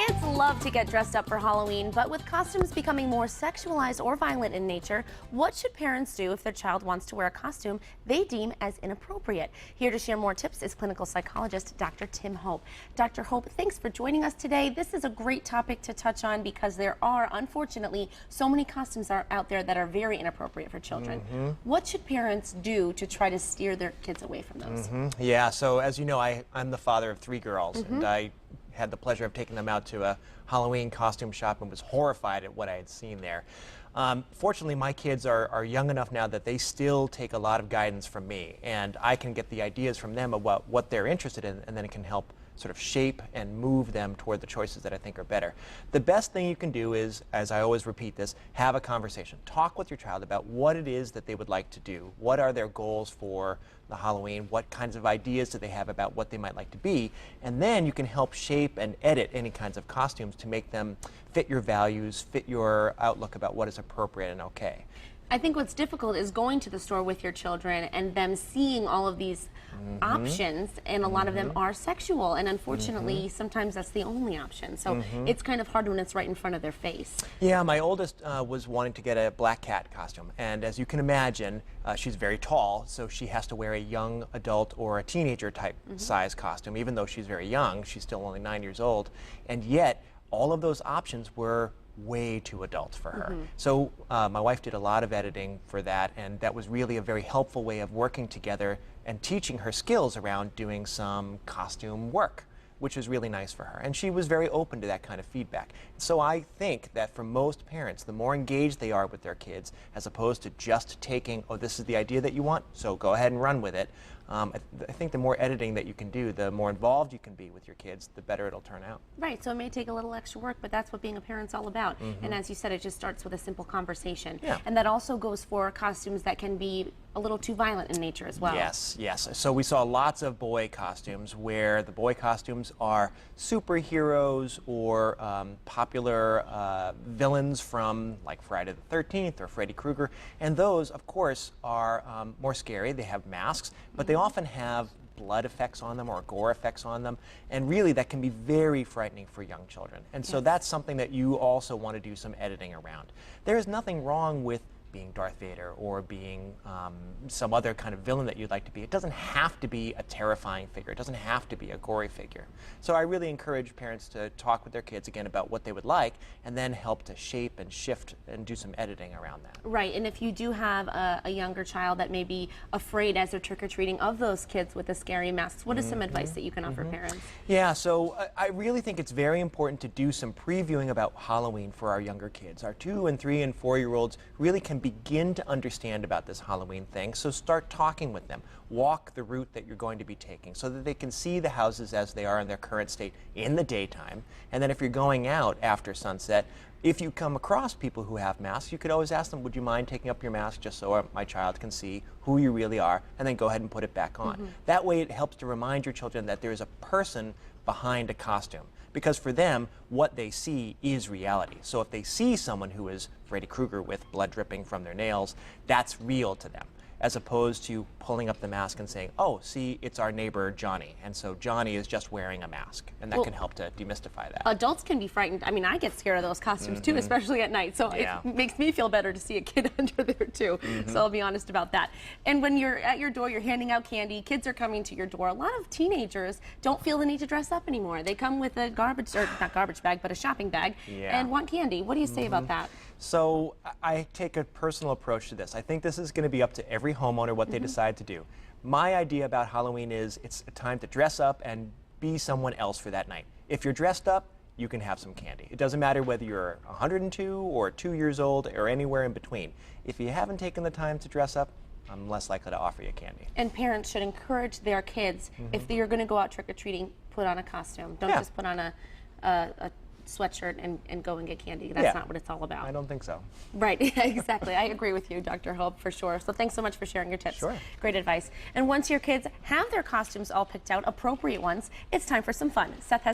Kids love to get dressed up for Halloween, but with costumes becoming more sexualized or violent in nature, what should parents do if their child wants to wear a costume they deem as inappropriate? Here to share more tips is clinical psychologist Dr. Tim Hope. Dr. Hope, thanks for joining us today. This is a great topic to touch on because there are, unfortunately, so many costumes out there that are very inappropriate for children. What should parents do to try to steer their kids away from those? Yeah, so as you know, I'm the father of 3 girls, and I had the pleasure of taking them out to a Halloween costume shop and was horrified at what I had seen there. Fortunately, my kids are young enough now that they still take a lot of guidance from me, and I can get the ideas from them about what they're interested in, and then it can help sort of shape and move them toward the choices that I think are better. The best thing you can do is, as I always repeat this, have a conversation. Talk with your child about what it is that they would like to do. What are their goals for the Halloween? What kinds of ideas do they have about what they might like to be? And then you can help shape and edit any kinds of costumes to make them fit your values, fit your outlook about what is appropriate and okay. I think what's difficult is going to the store with your children and them seeing all of these options, and a lot of them are sexual, and unfortunately sometimes that's the only option. So it's kind of hard when it's right in front of their face. Yeah, my oldest was wanting to get a black cat costume, and as you can imagine, she's very tall, so she has to wear a young adult or a teenager type size costume. Even though she's very young, she's still only 9 years old, and yet all of those options were way too adult for her. So my wife did a lot of editing for that, and that was really a very helpful way of working together and teaching her skills around doing some costume work, which is really nice for her. And she was very open to that kind of feedback. So I think that for most parents, the more engaged they are with their kids, as opposed to just taking, oh, this is the idea that you want, so go ahead and run with it. I think the more editing that you can do, the more involved you can be with your kids, the better it'll turn out. Right, so it may take a little extra work, but that's what being a parent's all about. And as you said, it just starts with a simple conversation. Yeah. And that also goes for costumes that can be a little too violent in nature as well. Yes, yes. So we saw lots of boy costumes where the boy costumes are superheroes or popular villains from like Friday the 13th or Freddy Krueger. And those, of course, are more scary. They have masks, but they often have blood effects on them or gore effects on them, and really that can be very frightening for young children. And so that's something that you also want to do some editing around. There is nothing wrong with being Darth Vader or being some other kind of villain that you'd like to be. It doesn't have to be a terrifying figure. It doesn't have to be a gory figure. So I really encourage parents to talk with their kids again about what they would like, and then help to shape and shift and do some editing around that. Right, and if you do have a younger child that may be afraid as they're trick-or-treating of those kids with the scary masks, what is some advice that you can offer parents? Yeah, so I really think it's very important to do some previewing about Halloween for our younger kids. Our 2 and 3 and 4-year-olds really can begin to understand about this Halloween thing, so start talking with them. Walk the route that you're going to be taking so that they can see the houses as they are in their current state in the daytime. And then if you're going out after sunset, if you come across people who have masks, you could always ask them, would you mind taking up your mask just so my child can see who you really are, and then go ahead and put it back on. That way it helps to remind your children that there's a person behind a costume. Because for them, what they see is reality. So if they see someone who is Freddy Krueger with blood dripping from their nails, that's real to them, as opposed to pulling up the mask and saying, oh, see, it's our neighbor Johnny, and so Johnny is just wearing a mask, and that can help to demystify that. Adults can be frightened. I mean, I get scared of those costumes too, especially at night, so it makes me feel better to see a kid under there too, so I'll be honest about that. And when you're at your door, you're handing out candy, kids are coming to your door. A lot of teenagers don't feel the need to dress up anymore. They come with a garbage, or not garbage bag, but a shopping bag, and want candy. What do you say about that? So I take a personal approach to this. I think this is going to be up to every homeowner what they decide to do. My idea about Halloween is it's a time to dress up and be someone else for that night. If you're dressed up, you can have some candy. It doesn't matter whether you're 102 or 2 years old or anywhere in between. If you haven't taken the time to dress up, I'm less likely to offer you candy. And parents should encourage their kids, if you're going to go out trick-or-treating, put on a costume. Don't just put on a sweatshirt and go and get candy. That's not what it's all about. I don't think so. Right, exactly. I agree with you, Dr. Hope, for sure. So thanks so much for sharing your tips. Sure. Great advice. And once your kids have their costumes all picked out, appropriate ones, it's time for some fun. Seth has